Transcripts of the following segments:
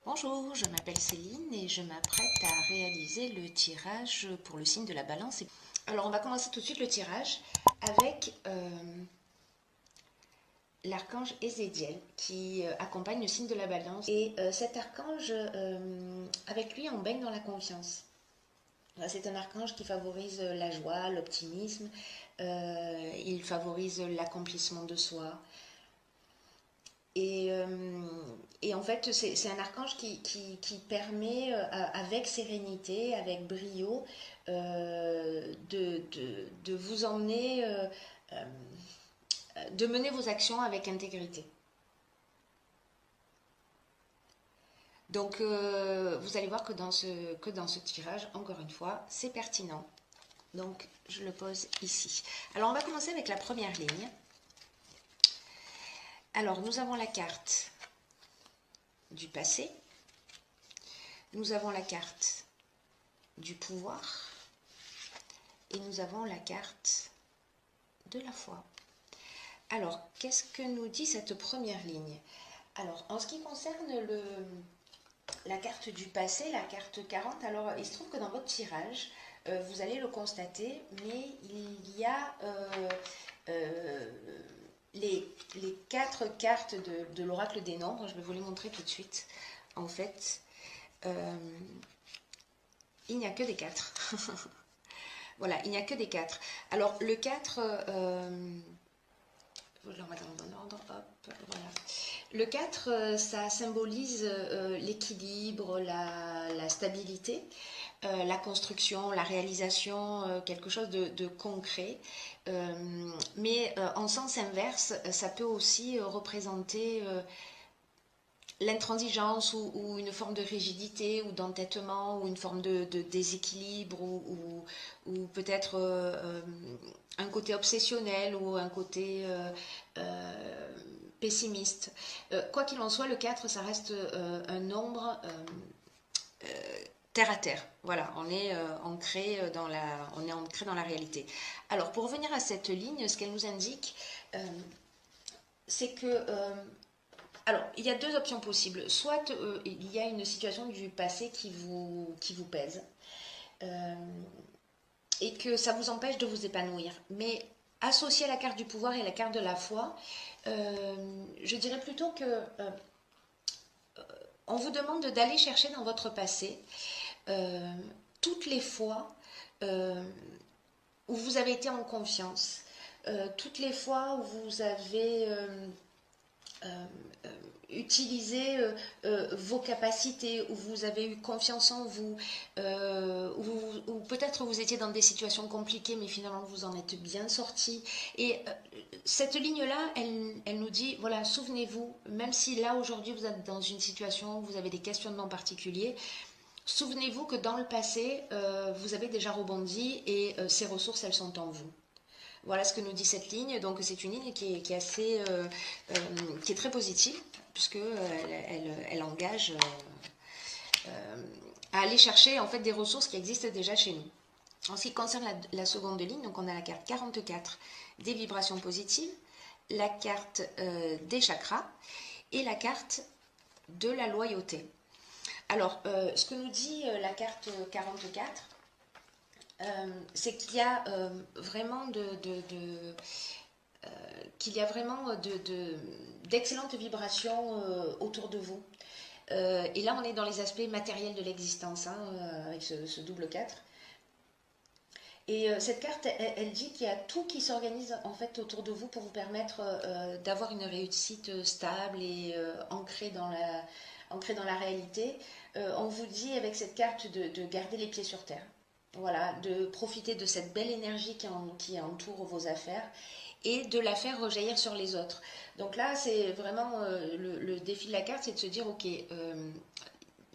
Bonjour, je m'appelle Céline et je m'apprête à réaliser le tirage pour le signe de la balance. Alors on va commencer tout de suite le tirage avec l'archange Ézéchiel qui accompagne le signe de la balance. Et cet archange, avec lui on baigne dans la confiance. C'est un archange qui favorise la joie, l'optimisme, il favorise l'accomplissement de soi. Et, euh, et en fait, c'est un archange qui permet, avec sérénité, avec brio, de vous emmener, euh, de mener vos actions avec intégrité. Donc, vous allez voir que dans ce tirage, encore une fois, c'est pertinent. Donc, je le pose ici. Alors, on va commencer avec la première ligne. Alors, nous avons la carte du passé. Nous avons la carte du pouvoir et nous avons la carte de la foi. Alors, qu'est-ce que nous dit cette première ligne? Alors, en ce qui concerne la carte du passé, la carte 40, alors il se trouve que dans votre tirage, vous allez le constater, mais il y a les 4 cartes de l'oracle des nombres. Je vais vous les montrer tout de suite. En fait, il n'y a que des 4. Voilà, il n'y a que des 4. Alors, le 4, je le remets dans le bon ordre, hop, voilà. Le 4, ça symbolise l'équilibre, la stabilité, la construction, la réalisation, quelque chose de concret. Mais en sens inverse, ça peut aussi représenter l'intransigeance ou une forme de rigidité ou d'entêtement ou une forme de déséquilibre ou peut-être un côté obsessionnel ou un côté pessimiste. Quoi qu'il en soit, le 4, ça reste un nombre terre à terre. Voilà, on est on est ancré dans la réalité. Alors, pour revenir à cette ligne, ce qu'elle nous indique, c'est que alors, il y a 2 options possibles. Soit il y a une situation du passé qui vous pèse et que ça vous empêche de vous épanouir. Mais associé à la carte du pouvoir et à la carte de la foi, je dirais plutôt que on vous demande d'aller chercher dans votre passé euh, toutes les fois euh, où vous avez été en confiance, toutes les fois où vous avez euh, utilisé vos capacités, où vous avez eu confiance en vous, ou peut-être vous étiez dans des situations compliquées, mais finalement vous en êtes bien sorti. Et cette ligne-là, elle nous dit, voilà, souvenez-vous, même si là aujourd'hui vous êtes dans une situation où vous avez des questionnements particuliers, souvenez-vous que dans le passé, vous avez déjà rebondi et ces ressources, elles sont en vous. Voilà ce que nous dit cette ligne. Donc c'est une ligne qui est assez, qui est très positive puisque elle engage à aller chercher en fait des ressources qui existent déjà chez nous. En ce qui concerne la seconde ligne, donc on a la carte 44 des vibrations positives, la carte des chakras et la carte de la loyauté. Alors, ce que nous dit la carte 44, c'est qu'il y a vraiment qu'il y a vraiment d'excellentes vibrations autour de vous. Et là, on est dans les aspects matériels de l'existence, hein, avec ce double 4. Et cette carte, elle dit qu'il y a tout qui s'organise en fait autour de vous pour vous permettre d'avoir une réussite stable et ancrée dans la réalité. On vous dit avec cette carte de garder les pieds sur terre. Voilà, de profiter de cette belle énergie qui entoure vos affaires et de la faire rejaillir sur les autres. Donc là, c'est vraiment le défi de la carte, c'est de se dire, ok, il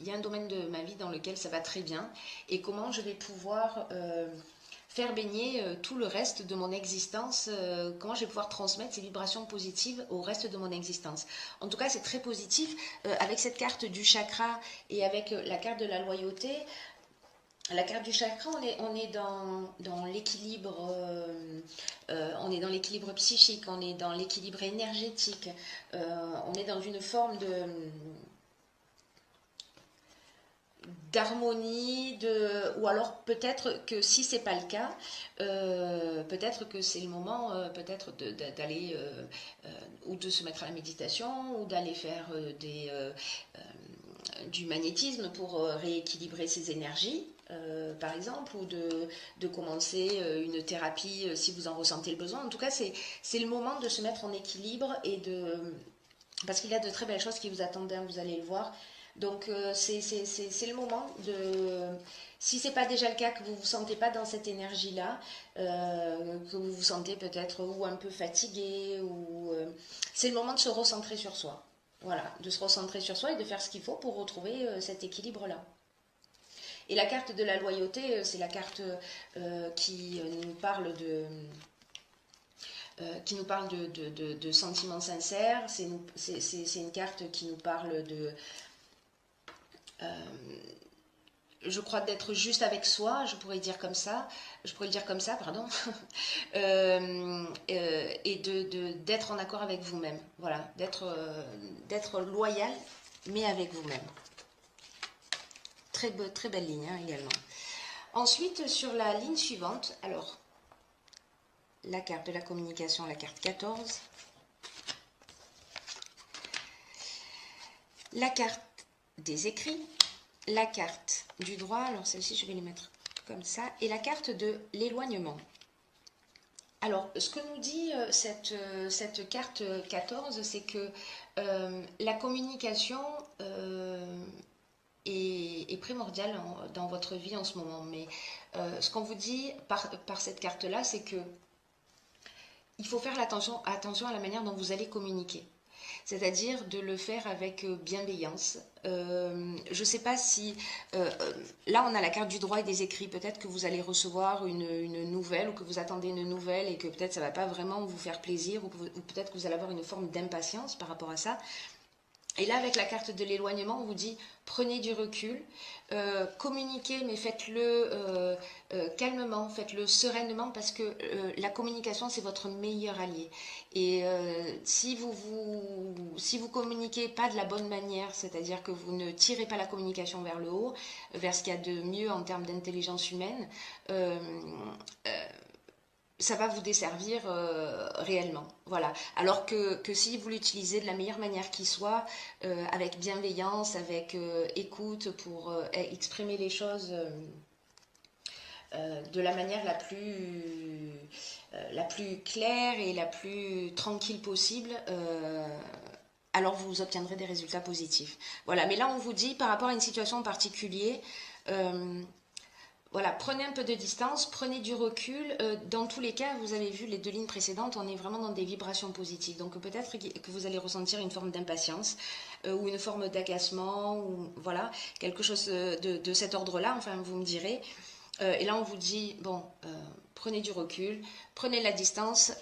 y a un domaine de ma vie dans lequel ça va très bien et comment je vais pouvoir faire baigner tout le reste de mon existence, comment je vais pouvoir transmettre ces vibrations positives au reste de mon existence. En tout cas, c'est très positif. Avec cette carte du chakra et avec la carte de la loyauté, la carte du chakra, on est dans l'équilibre, on est dans l'équilibre psychique, on est dans l'équilibre énergétique, on est dans une forme d'harmonie, ou alors peut-être que si c'est pas le cas, peut-être que c'est le moment peut-être d'aller ou de se mettre à la méditation ou d'aller faire du magnétisme pour rééquilibrer ses énergies. Par exemple, ou de commencer une thérapie si vous en ressentez le besoin. En tout cas, c'est le moment de se mettre en équilibre parce qu'il y a de très belles choses qui vous attendent, hein, vous allez le voir. Donc c'est le moment de, si c'est pas déjà le cas, que vous vous sentez pas dans cette énergie-là, que vous vous sentez peut-être ou un peu fatigué, c'est le moment de se recentrer sur soi. Voilà, de se recentrer sur soi et de faire ce qu'il faut pour retrouver cet équilibre-là. Et la carte de la loyauté, c'est la carte qui nous parle de sentiments sincères. C'est une carte qui nous parle euh, je crois, d'être juste avec soi, je pourrais le dire comme ça, pardon, et d'être en accord avec vous-même. Voilà, d'être loyal, mais avec vous-même. Très belle ligne, hein, également. Ensuite, sur la ligne suivante, alors, la carte de la communication, la carte 14. La carte des écrits, la carte du droit, alors celle-ci je vais les mettre comme ça, et la carte de l'éloignement. Alors, ce que nous dit cette carte 14, c'est que la communication est primordiale dans votre vie en ce moment. Mais ce qu'on vous dit par cette carte-là, c'est que il faut faire attention à la manière dont vous allez communiquer. C'est-à-dire de le faire avec bienveillance. Je ne sais pas si... là, on a la carte du droit et des écrits. Peut-être que vous allez recevoir une nouvelle ou que vous attendez une nouvelle et que peut-être ça ne va pas vraiment vous faire plaisir ou peut-être que vous allez avoir une forme d'impatience par rapport à ça. Et là, avec la carte de l'éloignement, on vous dit prenez du recul, communiquez, mais faites-le calmement, faites-le sereinement, parce que la communication, c'est votre meilleur allié. Et si vous communiquez pas de la bonne manière, c'est-à-dire que vous ne tirez pas la communication vers le haut, vers ce qu'il y a de mieux en termes d'intelligence humaine, ça va vous desservir réellement. Voilà. Alors que si vous l'utilisez de la meilleure manière qui soit, avec bienveillance, avec écoute pour exprimer les choses de la manière la plus claire et la plus tranquille possible, alors vous obtiendrez des résultats positifs. Voilà. Mais là, on vous dit par rapport à une situation en particulier, voilà, prenez un peu de distance, prenez du recul. Dans tous les cas, vous avez vu les deux lignes précédentes, on est vraiment dans des vibrations positives. Donc peut-être que vous allez ressentir une forme d'impatience ou une forme d'agacement, ou voilà, quelque chose de cet ordre-là, enfin vous me direz. Et là, on vous dit, bon, prenez du recul, prenez la distance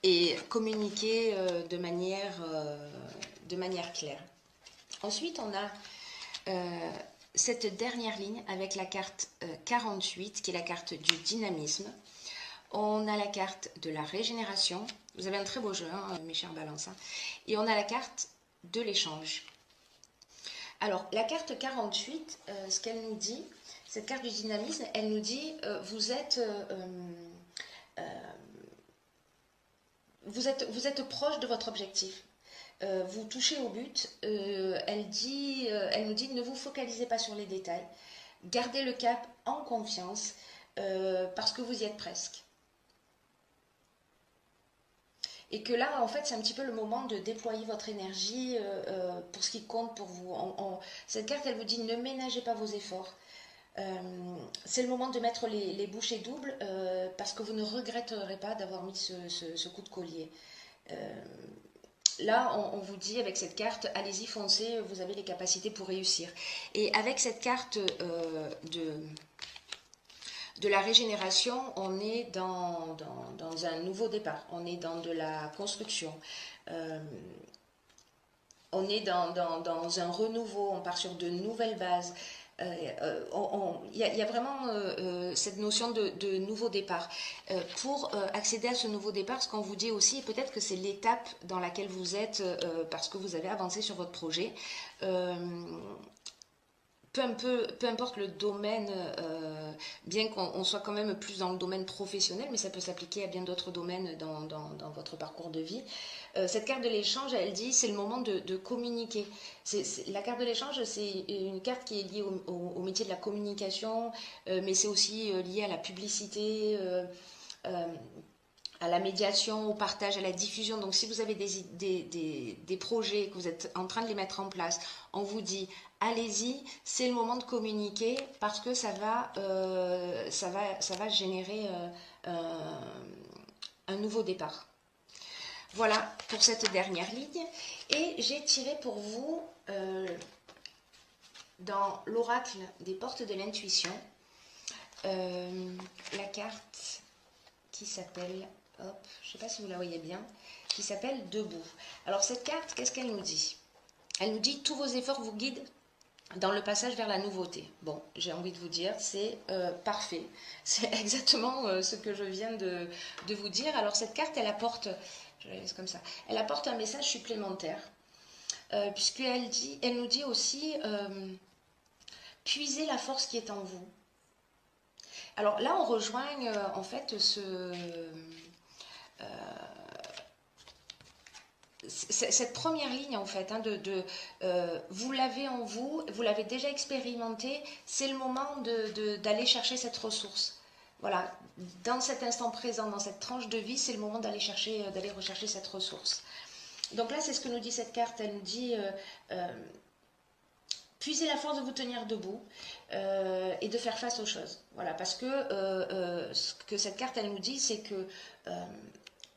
et communiquez de manière claire. Ensuite, on a cette dernière ligne avec la carte 48, qui est la carte du dynamisme. On a la carte de la régénération. Vous avez un très beau jeu, hein, mes chers balances. Hein. Et on a la carte de l'échange. Alors, la carte 48, ce qu'elle nous dit, cette carte du dynamisme, elle nous dit vous êtes proche de votre objectif. Vous touchez au but. Elle nous dit ne vous focalisez pas sur les détails. Gardez le cap en confiance parce que vous y êtes presque. Et que là, en fait, c'est un petit peu le moment de déployer votre énergie pour ce qui compte pour vous. Cette carte, elle vous dit ne ménagez pas vos efforts. C'est le moment de mettre les bouchées doubles parce que vous ne regretterez pas d'avoir mis ce coup de collier. Là, on vous dit avec cette carte, allez-y, foncez, vous avez les capacités pour réussir. Et avec cette carte de la régénération, on est dans un nouveau départ, on est dans de la construction, on est dans un renouveau, on part sur de nouvelles bases. Il y a vraiment cette notion de nouveau départ. Pour accéder à ce nouveau départ, ce qu'on vous dit aussi, peut-être que c'est l'étape dans laquelle vous êtes parce que vous avez avancé sur votre projet. peu importe le domaine, bien qu'on soit quand même plus dans le domaine professionnel, mais ça peut s'appliquer à bien d'autres domaines dans votre parcours de vie. Cette carte de l'échange, elle dit c'est le moment de communiquer. La carte de l'échange, c'est une carte qui est liée au métier de la communication, mais c'est aussi lié à la publicité. Euh, à la médiation, au partage, à la diffusion. Donc si vous avez des projets, que vous êtes en train de les mettre en place, on vous dit allez-y, c'est le moment de communiquer parce que ça va générer un nouveau départ. Voilà pour cette dernière ligne. Et j'ai tiré pour vous dans l'oracle des portes de l'intuition la carte qui s'appelle, hop, je ne sais pas si vous la voyez bien, qui s'appelle Debout. Alors cette carte, qu'est-ce qu'elle nous dit? Elle nous dit tous vos efforts vous guident dans le passage vers la nouveauté. Bon, j'ai envie de vous dire, c'est parfait. C'est exactement ce que je viens de vous dire. Alors cette carte, elle apporte, je la laisse comme ça, elle apporte un message supplémentaire, puisqu'elle nous dit aussi, puisez la force qui est en vous. Alors là, on rejoint en fait cette première ligne en fait, hein, vous l'avez en vous, vous l'avez déjà expérimenté, c'est le moment d'aller chercher cette ressource. Voilà, dans cet instant présent, dans cette tranche de vie, c'est le moment d'aller rechercher cette ressource. Donc là, c'est ce que nous dit cette carte. Elle nous dit puisez la force de vous tenir debout et de faire face aux choses. Voilà, parce que ce que cette carte, elle nous dit, c'est que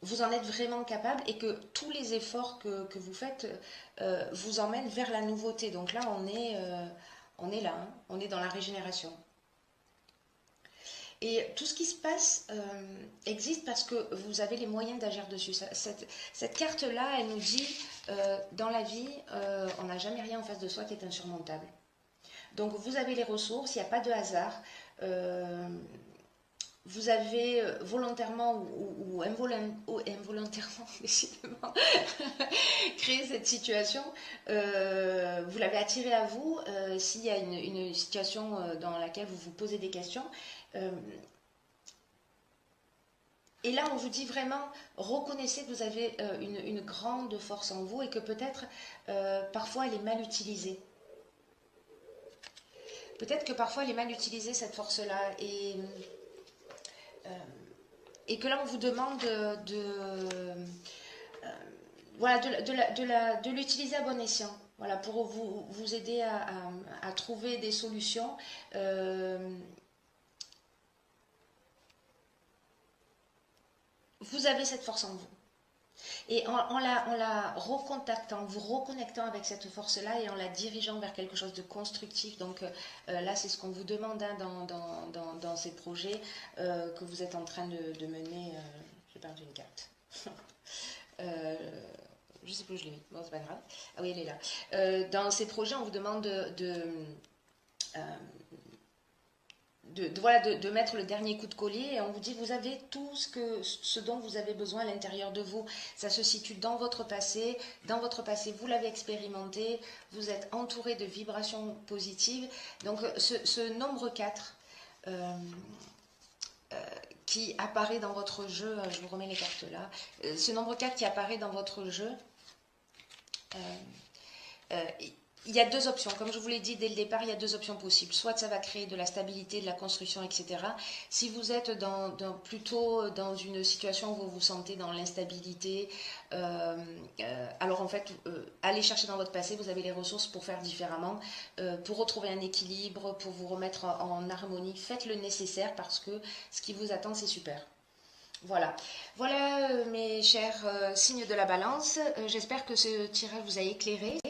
vous en êtes vraiment capable et que tous les efforts que vous faites vous emmènent vers la nouveauté. Donc là, on est là, hein, on est dans la régénération. Et tout ce qui se passe existe parce que vous avez les moyens d'agir dessus. Cette carte-là, elle nous dit, dans la vie, on n'a jamais rien en face de soi qui est insurmontable. Donc vous avez les ressources, il n'y a pas de hasard. Vous avez volontairement ou involontairement, décidément, créé cette situation. Vous l'avez attirée à vous. S'il y a une situation dans laquelle vous vous posez des questions, et là, on vous dit vraiment, reconnaissez que vous avez une grande force en vous et que peut-être, parfois, elle est mal utilisée. Peut-être que parfois, elle est mal utilisée, cette force-là. Et que là, on vous demande voilà, de l'utiliser à bon escient. Voilà, pour vous aider à trouver des solutions. Vous avez cette force en vous. Et en la recontactant, vous reconnectant avec cette force-là et en la dirigeant vers quelque chose de constructif. Donc là, c'est ce qu'on vous demande hein, dans ces projets que vous êtes en train de mener. J'ai perdu une carte. Je ne sais plus où je l'ai mis. Bon, c'est pas grave. Ah oui, elle est là. Dans ces projets, on vous demande de mettre le dernier coup de collier et on vous dit vous avez tout ce dont vous avez besoin à l'intérieur de vous. Ça se situe dans votre passé. Dans votre passé, vous l'avez expérimenté. Vous êtes entouré de vibrations positives. Donc ce nombre 4 qui apparaît dans votre jeu, je vous remets les cartes là, ce nombre 4 qui apparaît dans votre jeu, il y a deux options, comme je vous l'ai dit dès le départ, il y a deux options possibles. Soit ça va créer de la stabilité, de la construction, etc. Si vous êtes plutôt dans une situation où vous vous sentez dans l'instabilité, alors en fait, allez chercher dans votre passé, vous avez les ressources pour faire différemment, pour retrouver un équilibre, pour vous remettre en harmonie. Faites le nécessaire parce que ce qui vous attend, c'est super. Voilà, voilà mes chers signes de la balance. J'espère que ce tirage vous a éclairé.